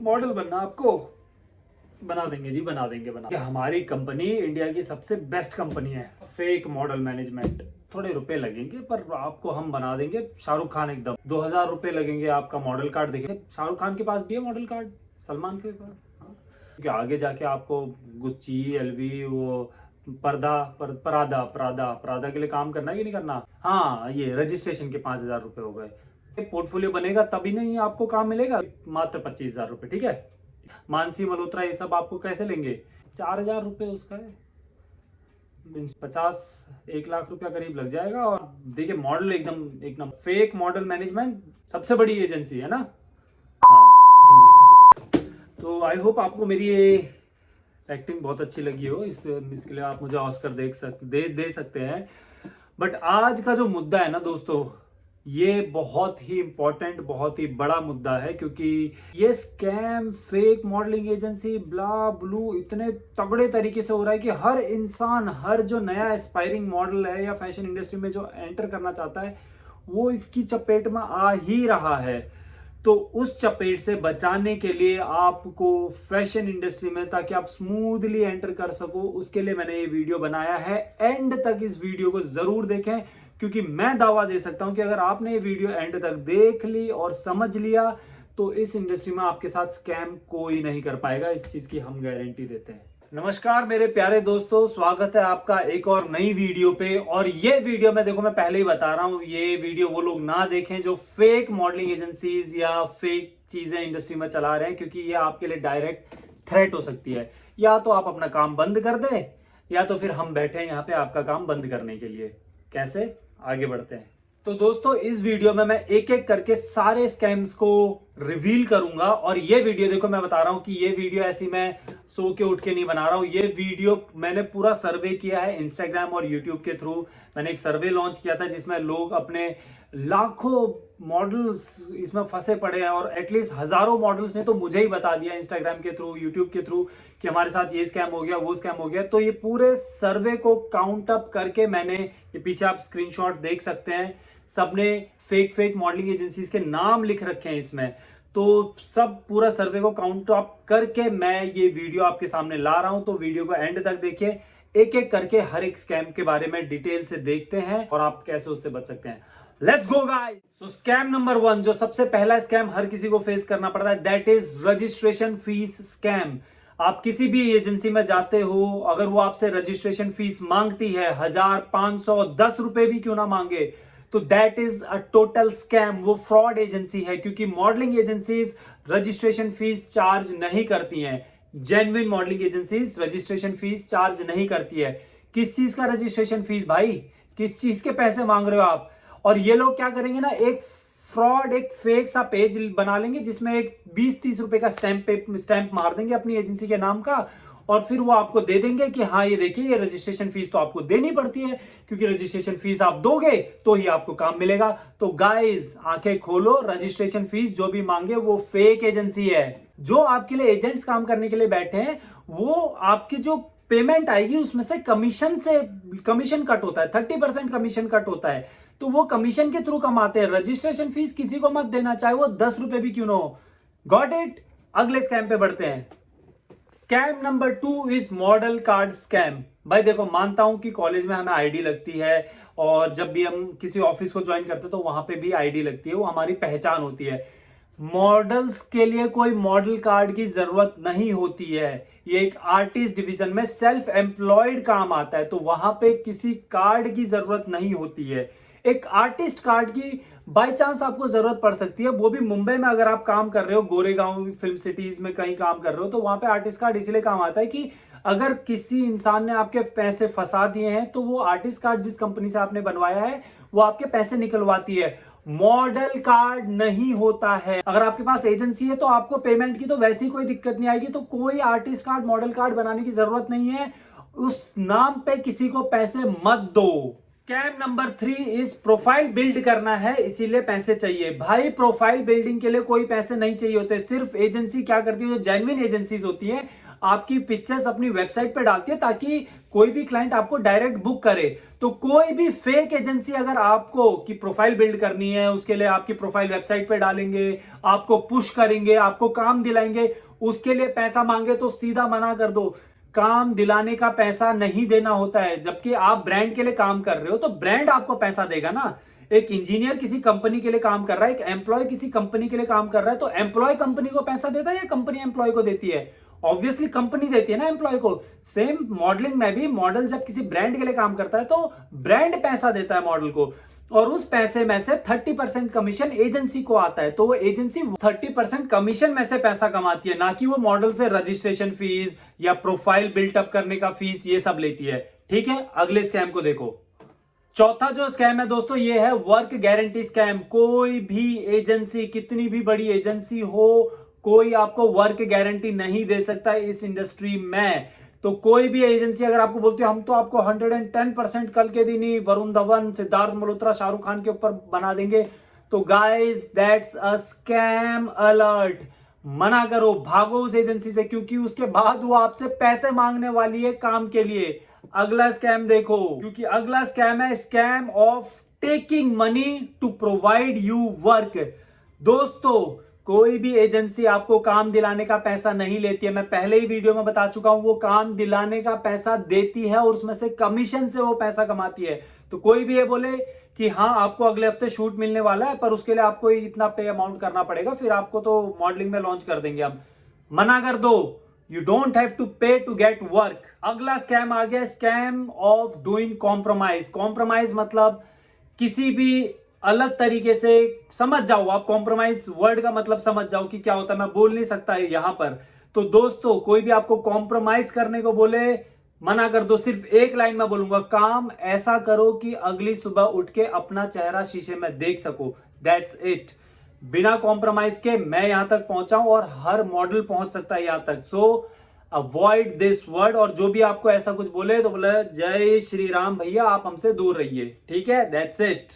Model बनना आपको, बना देंगे जी, बना देंगे, बना देंगे। हमारी कंपनी इंडिया की सबसे बेस्ट कंपनी है फेक मॉडल मैनेजमेंट। थोड़े रुपए लगेंगे पर आपको हम बना देंगे शाहरुख खान एकदम। 2000 रुपए लगेंगे, आपका मॉडल कार्ड देखिए, शाहरुख खान के पास भी है मॉडल कार्ड, सलमान के पास। हाँ। क्योंकि आगे जाके आपको गुच्ची, एलवी, वो परादा परादा परादा के लिए काम करना है कि नहीं करना। हाँ, ये रजिस्ट्रेशन के 5000 रुपए हो गए। पोर्टफोलियो बनेगा तभी नहीं आपको काम मिलेगा, मात्र 25,000 रुपए। ठीक है, मानसी मल्होत्रा ये सब आपको कैसे लेंगे? 4000 रुपए उसका है, 50-1 लाख रुपया करीब लग जाएगा। और देखिए मॉडल एकदम एकदम फेक मॉडल मैनेजमेंट, सबसे बड़ी एजेंसी है ना। हाँ, तो आई होप आपको मेरी ये एक्टिंग बहुत अच्छी लगी हो। इसके लिए आप मुझे ऑस्कर दे सकते हैं। बट आज का जो मुद्दा है ना दोस्तों, ये बहुत ही इंपॉर्टेंट, बहुत ही बड़ा मुद्दा है। क्योंकि ये स्कैम, फेक मॉडलिंग एजेंसी, ब्ला ब्लू इतने तगड़े तरीके से हो रहा है कि हर इंसान, हर जो नया एस्पायरिंग मॉडल है या फैशन इंडस्ट्री में जो एंटर करना चाहता है, वो इसकी चपेट में आ ही रहा है। तो उस चपेट से बचाने के लिए आपको फैशन इंडस्ट्री में, ताकि आप स्मूथली एंटर कर सको, उसके लिए मैंने ये वीडियो बनाया है। एंड तक इस वीडियो को जरूर देखें, क्योंकि मैं दावा दे सकता हूं कि अगर आपने ये वीडियो एंड तक देख ली और समझ लिया तो इस इंडस्ट्री में आपके साथ स्कैम कोई नहीं कर पाएगा। इस चीज की हम गारंटी देते हैं। नमस्कार मेरे प्यारे दोस्तों, स्वागत है आपका एक और नई वीडियो पे। और ये वीडियो मैं पहले ही बता रहा हूं, ये वीडियो वो लोग ना देखें जो फेक मॉडलिंग एजेंसीज या फेक चीजें इंडस्ट्री में चला रहे हैं, क्योंकि ये आपके लिए डायरेक्ट थ्रेट हो सकती है। या तो आप अपना काम बंद कर दें, या तो फिर हम बैठे हैं यहाँ पे आपका काम बंद करने के लिए। कैसे? आगे बढ़ते हैं। तो दोस्तों, इस वीडियो में मैं एक एक करके सारे स्कैम्स को रिवील करूंगा। और ये वीडियो देखो, मैं बता रहा हूं कि ये वीडियो ऐसी मैं सो के उठ के नहीं बना रहा हूं। ये वीडियो मैंने पूरा सर्वे किया है इंस्टाग्राम और यूट्यूब के थ्रू। मैंने एक सर्वे लॉन्च किया था जिसमें लोग अपने लाखों मॉडल्स इसमें फंसे पड़े हैं, और एटलीस्ट हजारों मॉडल्स ने तो मुझे ही बता दिया इंस्टाग्राम के थ्रू, यूट्यूब के थ्रू, कि हमारे साथ ये स्कैम हो गया, वो स्कैम हो गया। तो ये पूरे सर्वे को काउंट अप करके मैंने, ये पीछे आप स्क्रीनशॉट देख सकते हैं, सबने फेक मॉडलिंग एजेंसीज के नाम लिख रखे हैं इसमें। तो सब पूरा सर्वे को काउंट अप करके मैं ये वीडियो आपके सामने ला रहा हूं। तो वीडियो को एंड तक देखिए, एक एक करके हर एक स्कैम के बारे में डिटेल से देखते हैं और आप कैसे उससे बच सकते हैं। Let's go guys. So scam number 1, जो सबसे पहला स्कैम हर किसी को फेस करना पड़ता है, that is registration fees scam. आप किसी भी एजेंसी में जाते हो, अगर वो आपसे रजिस्ट्रेशन फीस मांगती है 1000, 500, 10 रुपए भी क्यों ना मांगे, तो that is a total scam. वो फ्रॉड एजेंसी है, क्योंकि modelling agencies registration fees charge नहीं करती हैं। Genuine modelling agencies registration fees charge नहीं करती है। किस चीज का रजिस्ट्रेशन फीस भाई? किस चीज के पैसे मांग रहे हो आप? और ये लोग क्या करेंगे ना, एक फ्रॉड, एक फेक सा पेज बना लेंगे जिसमें एक 20-30 रुपए का स्टैंप मार देंगे अपनी एजेंसी के नाम का, और फिर वो आपको दे देंगे कि हाँ ये देखिए, ये रजिस्ट्रेशन फीस तो आपको देनी पड़ती है, क्योंकि रजिस्ट्रेशन फीस आप दोगे तो ही आपको काम मिलेगा। तो गाइस, आंखें खोलो, रजिस्ट्रेशन फीस जो भी मांगे वो फेक एजेंसी है। जो आपके लिए एजेंट्स काम करने के लिए बैठे हैं, वो आपकी जो पेमेंट आएगी उसमें से कमीशन कट होता है, 30% कमीशन कट होता है। तो वो कमीशन के थ्रू कमाते हैं। रजिस्ट्रेशन फीस किसी को मत देना, चाहे वो 10 रुपए भी क्यों ना हो। Got it? अगले स्कैम पे बढ़ते हैं। Scam number 2 is model card scam. भाई देखो, मानता हूं कि कॉलेज में हमें आईडी लगती है, और जब भी हम किसी ऑफिस को ज्वाइन करते हैं तो वहां पे भी आईडी लगती है, वो हमारी पहचान होती है। मॉडल्स के लिए कोई मॉडल कार्ड की जरूरत नहीं होती है। ये एक आर्टिस्ट डिवीजन में सेल्फ एम्प्लॉयड काम आता है, तो वहां पे किसी कार्ड की जरूरत नहीं होती है। एक आर्टिस्ट कार्ड की बाई चांस आपको जरूरत पड़ सकती है, वो भी मुंबई में अगर आप काम कर रहे हो, गोरेगांव फिल्म सिटीज में कहीं काम कर रहे हो, तो वहां पे आर्टिस्ट कार्ड इसलिए काम आता है कि अगर किसी इंसान ने आपके पैसे फंसा दिए हैं, तो वो आर्टिस्ट कार्ड जिस कंपनी से आपने बनवाया है वो आपके पैसे निकलवाती है। मॉडल कार्ड नहीं होता है। अगर आपके पास एजेंसी है तो आपको पेमेंट की तो वैसी कोई दिक्कत नहीं आएगी, तो कोई आर्टिस्ट कार्ड, मॉडल कार्ड बनाने की जरूरत नहीं है। उस नाम पे किसी को पैसे मत दो। Scam number 3 is profile build करना है, इसीलिए पैसे चाहिए। भाई, प्रोफाइल बिल्डिंग के लिए कोई पैसे नहीं चाहिए होते। सिर्फ एजेंसी क्या करती है, जो जेन्युइन एजेंसीज होती है, आपकी पिक्चर्स अपनी वेबसाइट पे डालती है ताकि कोई भी क्लाइंट आपको डायरेक्ट बुक करे। तो कोई भी फेक एजेंसी अगर आपको की प्रोफाइल बिल्ड करनी है, उसके लिए आपकी प्रोफाइल वेबसाइट पे डालेंगे, आपको पुश करेंगे, आपको काम दिलाएंगे, उसके लिए पैसा मांगे तो सीधा मना कर दो। काम दिलाने का पैसा नहीं देना होता है, जबकि आप ब्रांड के लिए काम कर रहे हो तो ब्रांड आपको पैसा देगा ना। एक इंजीनियर किसी कंपनी के लिए काम कर रहा है, एक एम्प्लॉय किसी कंपनी के लिए काम कर रहा है, तो एम्प्लॉय कंपनी को पैसा देता है या कंपनी एम्प्लॉय को देती है? ऑब्वियसली कंपनी देती है ना एम्प्लॉय को। सेम मॉडलिंग में भी मॉडल जब किसी ब्रांड के लिए काम करता है तो ब्रांड पैसा देता है मॉडल को, और उस पैसे में से 30% कमीशन एजेंसी को आता है। तो वो एजेंसी 30% कमीशन में से पैसा कमाती है, ना कि वो मॉडल से रजिस्ट्रेशन फीस या प्रोफाइल बिल्टअप करने का फीस ये सब लेती है। ठीक है, अगले स्कैम को देखो। चौथा जो स्कैम है दोस्तों, ये है वर्क गारंटी स्कैम। कोई भी एजेंसी, कितनी भी बड़ी एजेंसी हो, कोई आपको वर्क गारंटी नहीं दे सकता है इस इंडस्ट्री में। तो कोई भी एजेंसी अगर आपको बोलती है हम तो आपको 110% कल के दिन ही वरुण धवन, सिद्धार्थ मल्होत्रा, शाहरुख खान के ऊपर बना देंगे, तो guys that's a scam alert. मना करो, भागो उस एजेंसी से, क्योंकि उसके बाद वो आपसे पैसे मांगने वाली है काम के लिए। अगला स्कैम देखो, क्योंकि अगला स्कैम है scam of taking money to provide you work. दोस्तों, कोई भी एजेंसी आपको काम दिलाने का पैसा नहीं लेती है। मैं पहले ही वीडियो में बता चुका हूं, वो काम दिलाने का पैसा देती है और उसमें से कमीशन से वो पैसा कमाती है। तो कोई भी ये बोले कि हाँ आपको अगले हफ्ते शूट मिलने वाला है, पर उसके लिए आपको इतना पे अमाउंट करना पड़ेगा, फिर आपको तो मॉडलिंग में लॉन्च कर देंगे हम, मना कर दो। यू डोंट हैव टू पे टू गेट वर्क। अगला स्कैम आ गया scam of doing compromise. Compromise मतलब किसी भी अलग तरीके से, समझ जाओ आप कॉम्प्रोमाइज वर्ड का मतलब समझ जाओ कि क्या होता है, मैं बोल नहीं सकता है यहां पर। तो दोस्तों, कोई भी आपको कॉम्प्रोमाइज करने को बोले, मना कर दो। सिर्फ एक लाइन में बोलूंगा, काम ऐसा करो कि अगली सुबह उठ के अपना चेहरा शीशे में देख सको। That's it. बिना कॉम्प्रोमाइज के मैं यहां तक पहुंचा हूं और हर मॉडल पहुंच सकता है यहां तक। सो अवॉइड दिस वर्ड। और जो भी आपको ऐसा कुछ बोले तो बोले जय श्री राम भैया, आप हमसे दूर रहिए। ठीक है, दैट्स इट।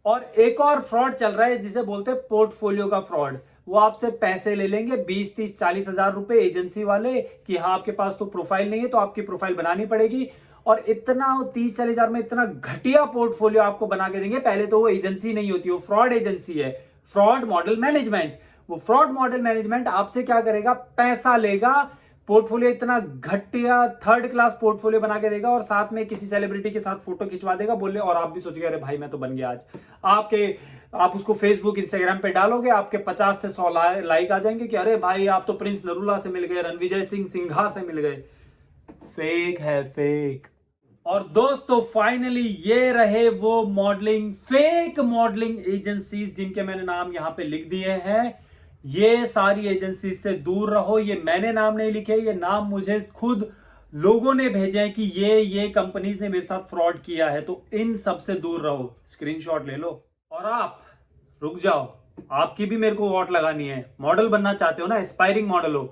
और एक और फ्रॉड चल रहा है जिसे बोलते हैं पोर्टफोलियो का फ्रॉड। वो आपसे पैसे ले लेंगे 20, 30, 40 हजार रुपए एजेंसी वाले कि हाँ आपके पास तो प्रोफाइल नहीं है तो आपकी प्रोफाइल बनानी पड़ेगी, और इतना 30, 40 हजार में इतना घटिया पोर्टफोलियो आपको बना के देंगे। पहले तो वो एजेंसी नहीं होती, वो फ्रॉड एजेंसी है, फ्रॉड मॉडल मैनेजमेंट। वो फ्रॉड मॉडल मैनेजमेंट आपसे क्या करेगा, पैसा लेगा, पोर्टफोलियो इतना घटिया 3rd क्लास पोर्टफोलियो बना के देगा, और साथ में किसी सेलिब्रिटी के साथ फोटो खिंचवा देगा, बोले, और आप भी सोचोगे अरे भाई मैं तो बन गया आज। आप उसको फेसबुक, इंस्टाग्राम पे डालोगे, आपके 50 से 100 लाइक आ जाएंगे कि अरे भाई आप तो प्रिंस नरूला से मिल गए, रणविजय सिंह सिंघा से मिल गए। फेक है, फेक। और दोस्तों फाइनली ये रहे वो मॉडलिंग, फेक मॉडलिंग एजेंसीज जिनके मैंने नाम यहां पे लिख दिए हैं। ये सारी एजेंसी से दूर रहो। ये मैंने नाम नहीं लिखे, ये नाम मुझे खुद लोगों ने भेजे हैं कि ये कंपनीज ने मेरे साथ फ्रॉड किया है, तो इन सब से दूर रहो। स्क्रीनशॉट ले लो। और आप रुक जाओ, आपकी भी मेरे को वोट लगानी है। मॉडल बनना चाहते हो ना, एस्पायरिंग मॉडल हो,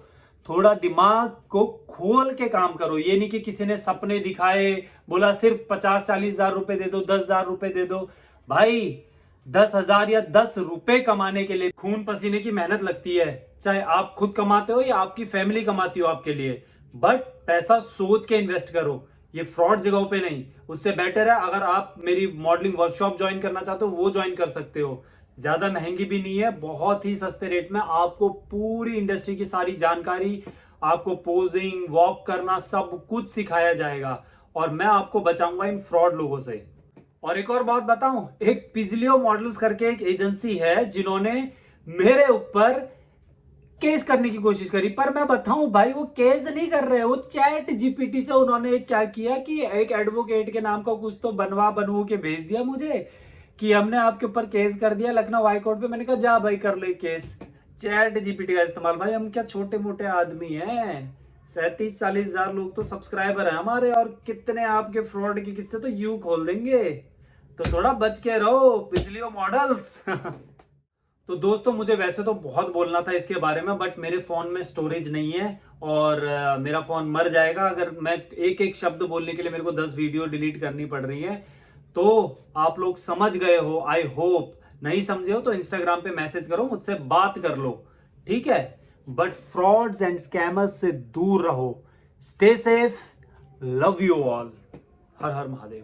थोड़ा दिमाग को खोल के काम करो। ये नहीं कि किसी ने सपने दिखाए, बोला सिर्फ 50-40 हजार रुपए दे दो, 10 हजार रुपए दे दो। भाई 10 हजार या 10 रुपए कमाने के लिए खून पसीने की मेहनत लगती है, चाहे आप खुद कमाते हो या आपकी फैमिली कमाती हो आपके लिए। बट पैसा सोच के इन्वेस्ट करो, ये फ्रॉड जगहों पे नहीं। उससे बेटर है अगर आप मेरी मॉडलिंग वर्कशॉप ज्वाइन करना चाहते हो, वो ज्वाइन कर सकते हो। ज्यादा महंगी भी नहीं है, बहुत ही सस्ते रेट में आपको पूरी इंडस्ट्री की सारी जानकारी, आपको पोजिंग, वॉक करना, सब कुछ सिखाया जाएगा, और मैं आपको बचाऊंगा इन फ्रॉड लोगों से। और एक और बात बताऊं, एक पिजलियो मॉडल्स करके एक एजेंसी है जिन्होंने मेरे ऊपर केस करने की कोशिश करी, पर मैं बताऊं भाई वो केस नहीं कर रहे, वो चैट जीपीटी से उन्होंने क्या किया कि एक एडवोकेट के नाम का कुछ तो बनवू के भेज दिया मुझे कि हमने आपके ऊपर केस कर दिया लखनऊ हाई कोर्ट पे। मैंने कहा जा भाई कर ले केस। चैट जीपीटी का इस्तेमाल, भाई हम क्या छोटे मोटे आदमी हैं, 37-40 हजार लोग तो सब्सक्राइबर है हमारे, और कितने आपके फ्रॉड के किस्से तो यूं खोल देंगे। तो थोड़ा बच के रहो पिछलियों मॉडल्स। तो दोस्तों मुझे वैसे तो बहुत बोलना था इसके बारे में, बट मेरे फोन में स्टोरेज नहीं है और मेरा फोन मर जाएगा अगर मैं एक एक शब्द बोलने के लिए मेरे को 10 वीडियो डिलीट करनी पड़ रही है। तो आप लोग समझ गए हो, आई होप। नहीं समझे हो तो इंस्टाग्राम पे मैसेज करो, मुझसे बात कर लो, ठीक है। बट फ्रॉड्स एंड स्कैमर्स से दूर रहो। Stay safe, love you all. Her her Mahadev.